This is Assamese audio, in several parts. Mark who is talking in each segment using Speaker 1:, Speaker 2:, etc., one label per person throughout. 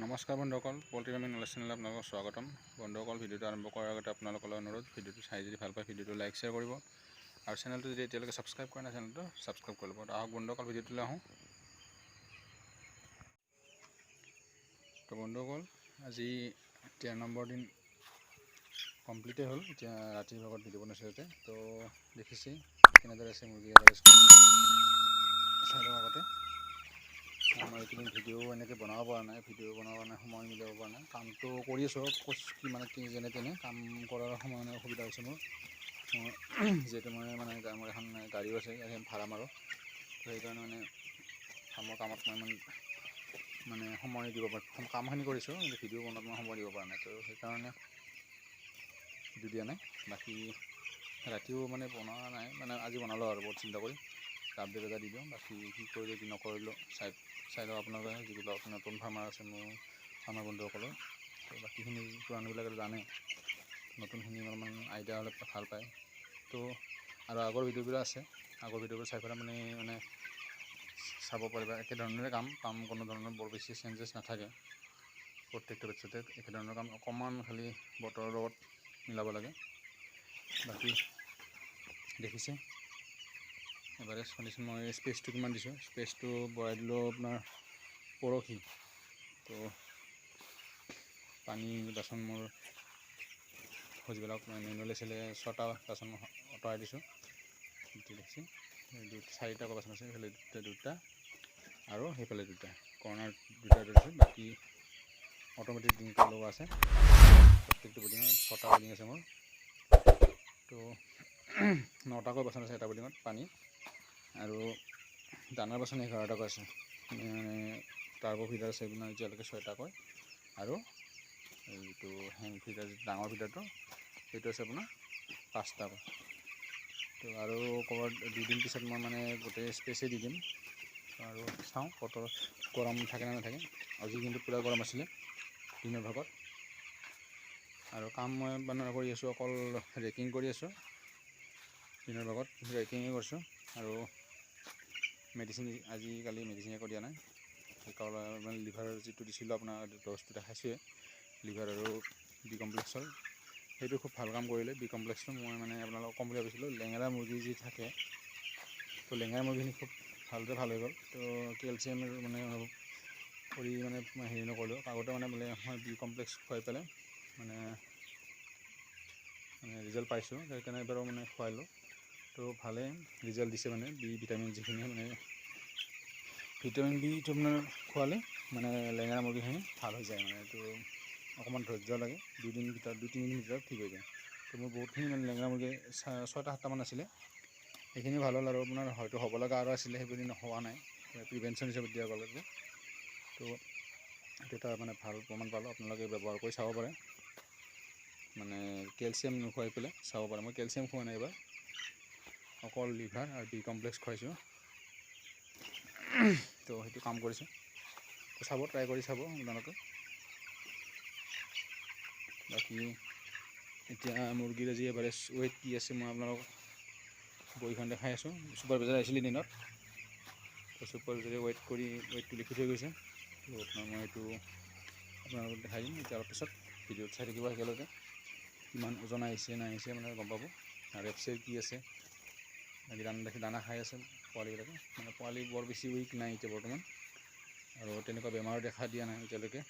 Speaker 1: নমস্কাৰ বন্ধুসকল, পল্ট্ৰি ফাৰ্মিং নলেজ চেনেলত আপোনালোকক স্বাগতম। বন্ধুসকল, ভিডিঅ'টো আৰম্ভ কৰাৰ আগতে আপোনালোকলৈ অনুৰোধ, ভিডিঅ'টো চাই যদি ভাল পায় ভিডিঅ'টো লাইক শ্বেয়াৰ কৰিব আৰু চেনেলটো যদি এতিয়ালৈকে ছাবস্ক্ৰাইব কৰা নাই চেনেলটো ছাবস্ক্ৰাইব কৰি ল'ব। আহক বন্ধুসকল, ভিডিঅ'টোলৈ আহোঁ। তো বন্ধুসকল, আজি 13 নম্বৰ দিন কমপ্লিটেই হ'ল। এতিয়া ৰাতিৰ ভাগত ভিডিঅ' বনাইছোঁ ইয়াতে। তো দেখিছে কেনেদৰে আছে মুৰ্গী এভাৰেজ চাই লওক আগতে। মই এইকেইদিন ভিডিঅ' এনেকৈ বনাব পৰা নাই, সময় মিলাব পৰা নাই। কামটো কৰি আছোঁ কি যেনে তেনে কাম কৰাৰ সময় অসুবিধা হৈছে মোৰ। যিহেতু মই মোৰ এখন গাড়ীও আছে, ভাড়া মাৰোঁ। তো সেইকাৰণে কামত মই ইমান সময় দিব পৰা কামখিনি কৰিছোঁ, কিন্তু ভিডিঅ' বনোৱাত মই সময় দিব পৰা নাই। তো সেইকাৰণে ভিডিঅ' দিয়া নাই। বাকী ৰাতিও বনোৱা নাই, আজি বনালোঁ আৰু বহুত চিন্তা কৰি আপডেট এটা দি দিওঁ। বাকী কি কৰিলোঁ কি নকৰিলোঁ চাই লওক আপোনালোকে, যিবিলাক নতুন ফাৰ্মাৰ আছে মোৰ ফাৰ্মাৰ বন্ধুসকলৰ। তো বাকীখিনি পুৰাণবিলাকে জানে, নতুনখিনি অলপমান আইডিয়া হ'লে ভাল পায়। তো আৰু আগৰ ভিডিঅ'বিলাক আছে, আগৰ ভিডিঅ'বোৰ চাই পেলাই মানে চাব পাৰিবা। একেধৰণৰে কাম কোনো ধৰণৰ বৰ বেছি চেঞ্জেছ নাথাকে। প্ৰত্যেকটো বেটছতে একেধৰণৰ কাম, অকণমান খালি বতৰৰ লগত মিলাব লাগে। বাকী দেখিছে এভাৰেজ কণ্ডিশ্যন। মই স্পেচটো কিমান দিছোঁ, স্পেচটো বঢ়াই দিলোঁ আপোনাৰ পৰহি। তো পানী বাচন মোৰ যিবিলাক মেনুৱেল আছিলে 6টা বাচন আঁতৰাই দিছোঁ। দেখিছে 4টা বাচন আছে, সেইফালে দুটা আৰু সেইফালে দুটা, কৰ্ণাৰ দুটা দিছোঁ। বাকী অট'মেটিক ড্ৰিংকাৰ লগোৱা আছে। প্ৰত্যেকটো বৰ্ডিঙত 6টা বৰ্ডিং আছে মোৰ। তো 9টাকৈ বাচন আছে এটা বৰ্ডিঙত পানী, আৰু দানাৰ বাচন 11টাকৈ আছে। টাৰ্বো ফিডাৰ আছে আপোনাৰ এতিয়ালৈকে 6টাকৈ, আৰু এইটো হেং ফিডাৰ ডাঙৰ ফিডাৰটো সেইটো আছে আপোনাৰ 5টাকৈ। তো আৰু ক'ৰবাত 2 দিন পিছত মই গোটেই স্পেচেই দি দিম। আৰু চাওঁ বতৰ গৰম থাকে নে নাথাকে। আজি কিন্তু পূৰা গৰম আছিলে দিনৰ ভাগত। আৰু কাম মই কৰি আছোঁ, অকল ৰেকিং কৰি আছোঁ। দিনৰ ভাগত ৰেকিঙে কৰিছোঁ, আৰু মেডিচিন আজিকালি মেডিচিন একো দিয়া নাই। সেইকাৰণে লিভাৰ যিটো দিছিলোঁ আপোনাৰ ড'জটো দেখাইছোৱে, লিভাৰ আৰু বি কমপ্লেক্সৰ, সেইটো খুব ভাল কাম কৰিলে। বি কমপ্লেক্সটো মই আপোনালোকক ক'ম বুলি ভাবিছিলোঁ। লেঙেৰা মুৰ্গী যি থাকে, তো লেঙেৰা মুৰ্গীখিনি খুব ভালকৈ ভাল হৈ গ'ল। তো কেলছিয়ামৰ অনুভৱ কৰি মই হেৰি নকৰিলোঁ। আগতে মই বি কমপ্লেক্স খুৱাই পেলাই ৰিজাল্ট পাইছোঁ, সেইকাৰণে এবাৰো খুৱালোঁ। তো ভালেই ৰিজাল্ট দিছে। বি ভিটামিন যিখিনি ভিটামিন বিটো আপোনাৰ খোৱালে লেঙেৰা মুৰ্গীখিনি ভাল হৈ যায়। এইটো অকণমান ধৈৰ্য লাগে, 2-3 দিনৰ ভিতৰত ঠিক হৈ যায়। তো মোৰ বহুতখিনি লেঙেৰা মুৰ্গী 6টা-7টামান আছিলে, সেইখিনি ভাল হ'ল। আৰু আপোনাৰ হয়তো হ'ব লগা আৰু আছিলে, সেইবোৰ হোৱা নাই, প্ৰিভেনশ্যন হিচাপত দিয়া গ'ল। তো এইটো এটা ভাল প্ৰমাণ পালোঁ। আপোনালোকে ব্যৱহাৰ কৰি চাব পাৰে, কেলছিয়াম নোখুৱাই পেলাই চাব পাৰে। মই কেলছিয়াম খোৱা নাই এইবাৰ, অকল লিভাৰ আৰু বি কমপ্লেক্স খুৱাইছোঁ। তো সেইটো কাম কৰিছোঁ। তো ট্ৰাই কৰি চাব আপোনালোকে। বাকী এতিয়া মুৰ্গীৰ আজি এভাৰেজ ৱেইট কি আছে মই আপোনালোকক বহীখন দেখাই আছোঁ। ছুপাৰভাইজাৰ আহিছিলে দিনত, তো ছুপাৰভাইজাৰে ৱেইটটো লিখি থৈ গৈছে। তো মই এইটো আপোনালোকক দেখাই দিম এতিয়া অলপ পিছত। ভিডিঅ'ত চাই থাকিব একেলগে, কিমান ওজন আহিছে নাহিছে গম পাব। আৰু এফচেৰ কি আছে, দানা খাই আছে পোৱালিবিলাকে। পোৱালি বৰ বেছি উইক নাই এতিয়া বৰ্তমান, আৰু তেনেকুৱা বেমাৰো দেখা দিয়া নাই এতিয়ালৈকে।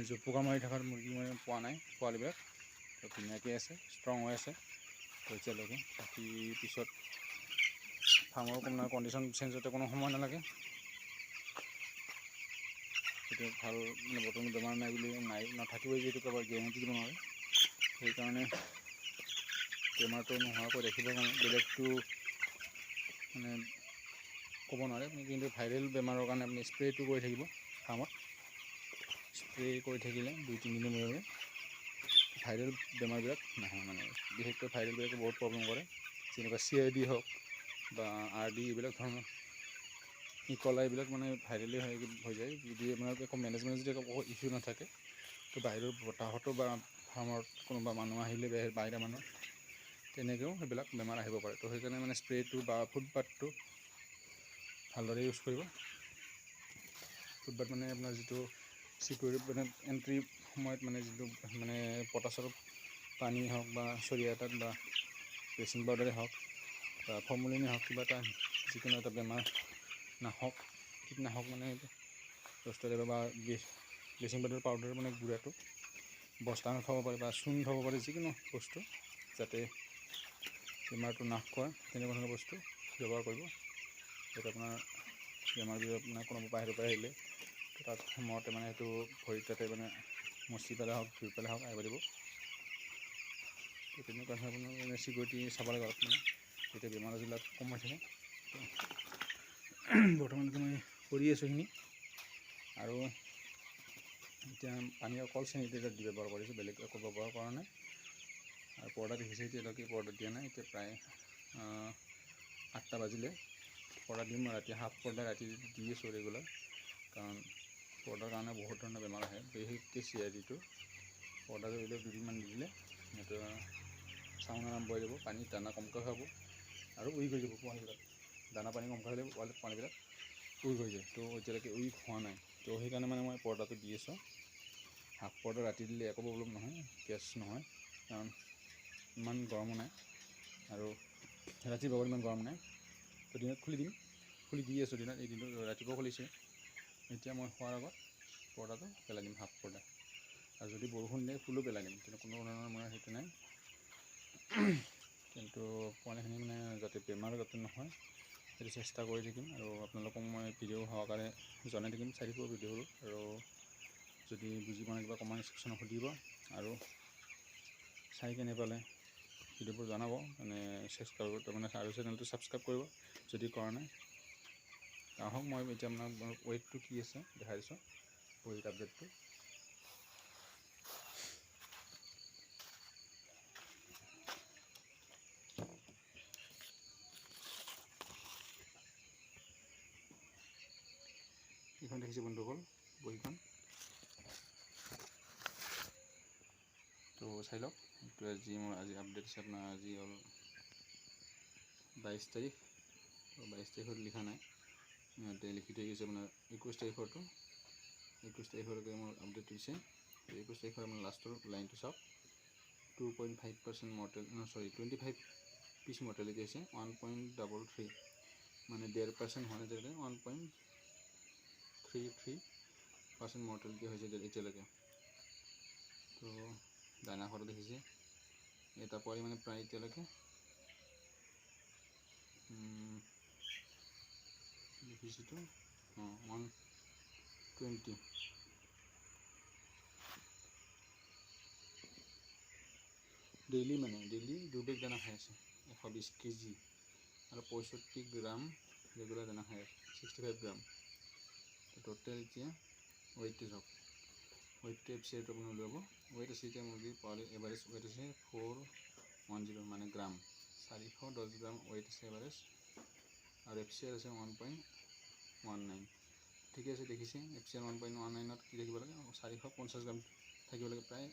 Speaker 1: জোপোকা মাৰি থকাৰ মুৰ্গী মই পোৱা নাই পোৱালিবিলাক। তো ধুনীয়াকৈ আছে, ষ্ট্ৰং হৈ আছে এতিয়ালৈকে। বাকী পিছত ফাৰ্মৰ কণ্ডিশ্যন চেঞ্জ হওঁতে কোনো সময় নালাগে। সেইটো ভাল বৰ্তমান বেমাৰ নাই বুলি নাথাকিবই, যিহেতু কাৰোবাৰ গেৰেণ্টি দিব নোৱাৰে। সেইকাৰণে বেমাৰটো নোহোৱাকৈ ৰাখিবৰ কাৰণে বেলেগটো ক'ব নোৱাৰে। কিন্তু ভাইৰেল বেমাৰৰ কাৰণে আপুনি স্প্ৰেটো কৰি থাকিব ফাৰ্মত। স্প্ৰে কৰি থাকিলে 2-3 দিনৰ মূৰে মূৰে ভাইৰেল বেমাৰবিলাক নাহে। বিশেষকৈ ভাইৰেলবিলাকে বহুত প্ৰব্লেম কৰে, যেনেকুৱা CID হওক বা RD, এইবিলাক ধৰণৰ ইকলা, এইবিলাক ভাইৰেলেই হৈ যায়। যদি আপোনাৰ একো মেনেজমেণ্ট যদি একো ইছ্যু নাথাকে, তো বাহিৰৰ বতাহতো বা ফাৰ্মত কোনোবা মানুহ আহিলে, বাহিৰা মানুহ, তেনেকৈও সেইবিলাক বেমাৰ আহিব পাৰে। তো সেইকাৰণে স্প্ৰেটো বা ফুটপাথটো ভালদৰে ইউজ কৰিব। ফুটবাথ মানে আপোনাৰ যিটো চিকিউৰিটি মানে এণ্ট্ৰি সময়ত মানে যিটো মানে পটাছৰ পানী হওক বা চৰিয়া এটাত বা ব্লিচিং পাউডাৰে হওক বা ফৰ্মুলিনে হওক কিবা এটা যিকোনো এটা বেমাৰ নাহক কীটনাশক মানে বস্তু এটা বা ব্লিচিং পাউডাৰ মানে গুড়াটো বস্তা থ'ব পাৰে বা চূণ থ'ব পাৰে যিকোনো বস্তু যাতে বেমাৰটো নাশ কৰে তেনেকুৱা ধৰণৰ বস্তু ব্যৱহাৰ কৰিব। যাতে আপোনাৰ বেমাৰবিলাক আপোনাৰ কোনোবা বাহিৰৰ পৰা আহিলে তাত সোমাওঁতে মানে সেইটো ভৰিত যাতে মানে মচি পেলাই হওক ধুই পেলাই হওক আহিব দিব। তেনেকুৱা ধৰণৰ মানে চিকিউৰিটি চাব লাগে অলপ মানে তেতিয়া বেমাৰ আজাৰবিলাক কম হৈ থাকে। বৰ্তমানলৈকে মই কৰি আছোঁ সেইখিনি আৰু এতিয়া পানী অকল চেনিটাইজাৰ দি ব্যৱহাৰ কৰিছোঁ, বেলেগ একো ব্যৱহাৰ কৰা নাই। আৰু পৰ্দা দেখিছে এতিয়ালৈকে পৰ্দা দিয়া নাই। এতিয়া প্ৰায় 8টা বাজিলে পৰ্দা দিম। ৰাতি হাফ পৰ্দা ৰাতি দি আছোঁ ৰেগুলাৰ, কাৰণ পৰ্দাৰ কাৰণে বহুত ধৰণৰ বেমাৰ আহে, বিশেষকৈ CRDটো পৰ্দা ধৰিলে 2দিনমান দি দিলে সিহঁতৰ চাউন আৰম্ভ হৈ যাব, পানী দানা কমকৈ খাব আৰু উইক হৈ যাব পোৱালিবিলাক। দানা পানী কমকৈ হ'লে পোৱালিবিলাক উইক হৈ যায়। তো এতিয়ালৈকে উইক হোৱা নাই, তো সেইকাৰণে মানে মই পৰ্দাটো দি আছোঁ। হাফ পৰ্দা ৰাতি দিলে একো প্ৰব্লেম নহয়, গেছ নহয়, কাৰণ ইমান গৰমো নাই আৰু ৰাতিৰ ভাগত ইমান গৰম নাই। তো দিনত খুলি দিম, খুলি দি আছোঁ দিনত, এই দিনটো ৰাতিপুৱা খুলিছে। এতিয়া মই শোৱাৰ আগত পৰ্দাটো পেলাই দিম, হাফ পৰ্দা। আৰু যদি বৰষুণ দিয়ে ফুলো পেলাই দিম, কিন্তু কোনো ধৰণৰ মই সেইটো নাই। কিন্তু পোৱালিখিনি মানে যাতে বেমাৰ যাতে নহয় সেইটো চেষ্টা কৰি থাকিম আৰু আপোনালোকক মই ভিডিঅ' সহকাৰে জনাই থাকিম, চাই থাকিব ভিডিঅ'বোৰ। আৰু যদি বুজি পোৱা নাই কিবা কমেণ্ট ছেকশ্যনত সুধিব আৰু চাই কেনে পালে ভিডিঅ'বোৰ জনাব, মানে ছাবস্ক্ৰাইব মানে আৰু চেনেলটো ছাবস্ক্ৰাইব কৰিব যদি কৰা নাই। আহক মই এতিয়া আপোনাক ৱেইটটো কি আছে দেখাই দিছোঁ, ৱেইট আপডেটটো। এইখন দেখিছে বন্ধুসকল বহীখন, তো চাই লওক। এইটো আজি মোৰ আপডেট আছে আপোনাৰ, আজি হ'ল 22 তাৰিখ। 22 তাৰিখত লিখা নাই, ইয়াতে লিখি থৈ গৈছে আপোনাৰ 21 তাৰিখৰটো। 21 তাৰিখলৈকে মোৰ আপডেট দিছে। 21 তাৰিখৰ আপোনাৰ লাষ্টৰ লাইনটো চাওক, 2.5% মৰ্টেল, 25 পিচ মৰ্টেলিটি হৈছে, 1.33 মানে 1.5% হোৱা নাই এতিয়ালৈকে, 1.33% মৰ্টেলিটি হৈছে এতিয়ালৈকে। তো দানা খোৱাটো দেখিছে, এটা পোৱালি মানে প্ৰায় এতিয়ালৈকে দেখিছোঁতো 120 ডেইলি, মানে ডেইলি 2 বেগ দানা খাই আছে, 120 কেজি আৰু 65 গ্ৰাম ৰেগুলাৰ দানা খাই আছে, 65 গ্ৰাম। টোটেল এতিয়া ৱেইটটো চাওক, ৱেইটটো FCRটো আপুনি উলিয়াব। ৱেইট আছে এতিয়া মুৰ্গীৰ পোৱালি এভাৰেজ ৱেইট আছে 410 মানে গ্ৰাম, 410 গ্ৰাম ৱেইট আছে এভাৰেজ, আৰু FCR আছে 1.19। ঠিকে আছে, দেখিছে FCR 1.19ত কি থাকিব লাগে, 450 গ্ৰাম থাকিব লাগে, প্ৰায়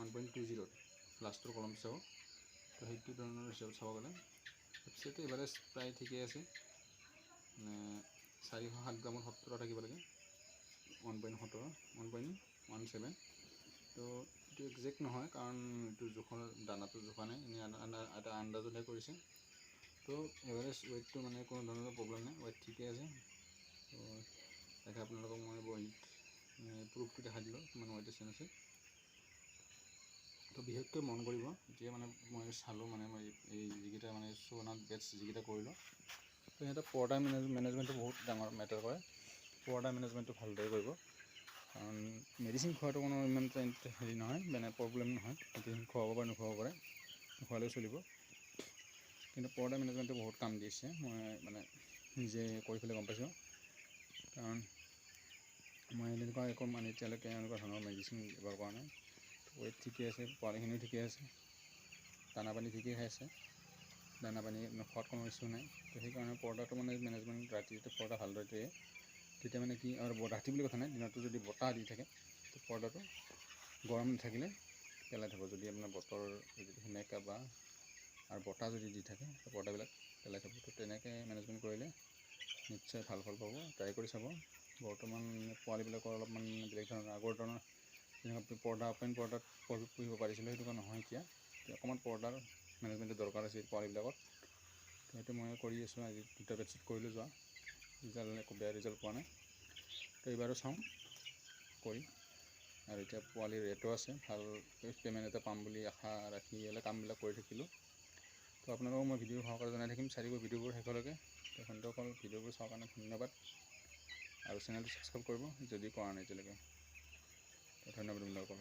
Speaker 1: 1.20 লাষ্টৰ কলম চাব। তো সেইটো ধৰণৰ হিচাপত চাব গ'লে FCRটো এভাৰেজ প্ৰায় ঠিকেই আছে, মানে 407 গ্ৰামত 17 থাকিব লাগে, 1.17। তো এইটো একজেক্ট নহয়, কাৰণ এইটো জোখৰ দানাটো জোখা নাই, এনেই এটা আন্দাজতহে কৰিছে। তো এভাৰেজ ৱেইটটো মানে কোনো ধৰণৰ প্ৰব্লেম নাই, ৱেইট ঠিকে আছে। তো তাকে আপোনালোকক মই বহীত প্ৰুফটো দেখাই দিলোঁ কিমান ৱেইট আছে। তো বিশেষকৈ মন কৰিব, এতিয়া মানে মই চালোঁ, মানে মই এই যিকেইটা মানে চোনাত বেটছ যিকেইটা কৰিলোঁ, তো সিহঁতৰ পৰ্দা মেনেজমেণ্টটো বহুত ডাঙৰ মেটাৰ কৰে। পৰ্দা মেনেজমেণ্টটো ভালদৰে কৰিব, কাৰণ মেডিচিন খোৱাটো কোনো ইমান হেৰি নহয়, মানে প্ৰব্লেম নহয়। মেডিচিন খুৱাব পাৰে, নোখুৱাব পাৰে, নোখোৱালেও চলিব, কিন্তু পৰ্দা মেনেজমেণ্টটো বহুত কাম দিছে। মই মানে নিজে কৰি পেলাই গম পাইছোঁ, কাৰণ মই এনেকুৱা একো মানে এতিয়ালৈকে এনেকুৱা ধৰণৰ মেডিচিন ব্যৱহাৰ কৰা নাই। ৱেইট ঠিকে আছে, পোৱালিখিনিও ঠিকে আছে, দানা পানী ঠিকেই খাইছে, দানা পানী নোখোৱাত কোনো ইছ্যু নাই। তো সেইকাৰণে পৰ্দাটো মানে মেনেজমেণ্ট ৰাতি যেতিয়া পৰ্দা ভালদৰে দিয়ে, তেতিয়া মানে কি, আৰু ৰাতি বুলি কথা নাই, দিনতো যদি বতাহ দি থাকে তো পৰ্দাটো গৰম নাথাকিলে পেলাই থ'ব। যদি আপোনাৰ বতৰ যদি সেমেকা বা আৰু বতাহ যদি দি থাকে তো পৰ্দাবিলাক পেলাই থ'ব। তো তেনেকৈ মেনেজমেণ্ট কৰিলে নিশ্চয় ভাল ফল পাব, ট্ৰাই কৰি চাব। বৰ্তমান পোৱালিবিলাকৰ অলপমান বেলেগ ধৰণৰ আগৰ ধৰণৰ যেনেকৈ পৰ্দা অপেন পৰ্দাত পুহিব পাৰিছিলোঁ, সেইটো নহয় এতিয়া অকণমান পৰ্দাৰ মেনেজমেণ্টৰ দৰকাৰ হৈছে পোৱালিবিলাকত। তো সেইটো মই কৰি আছোঁ। আজি 2টা বেডশ্বীট কৰিলোঁ যোৱা, একো বেয়া ৰিজাল্ট পোৱা নাই। তো এইবাৰো চাওঁ কৰি, আৰু এতিয়া পোৱালিৰ ৰেটো আছে, ভাল পে'মেণ্ট এটা পাম বুলি আশা ৰাখি কামবিলাক কৰি থাকিলোঁ। তো আপোনালোকক মই ভিডিঅ' সহকাৰে জনাই থাকিম 4বোৰ ভিডিঅ'বোৰ শেষলৈকে। তো বন্ধুসকল ভিডিঅ'বোৰ চোৱাৰ কাৰণে ধন্যবাদ, আৰু চেনেলটো ছাবস্ক্ৰাইব কৰিব যদি কৰা নাই এতিয়ালৈকে। ধন্যবাদ বন্ধুসকল।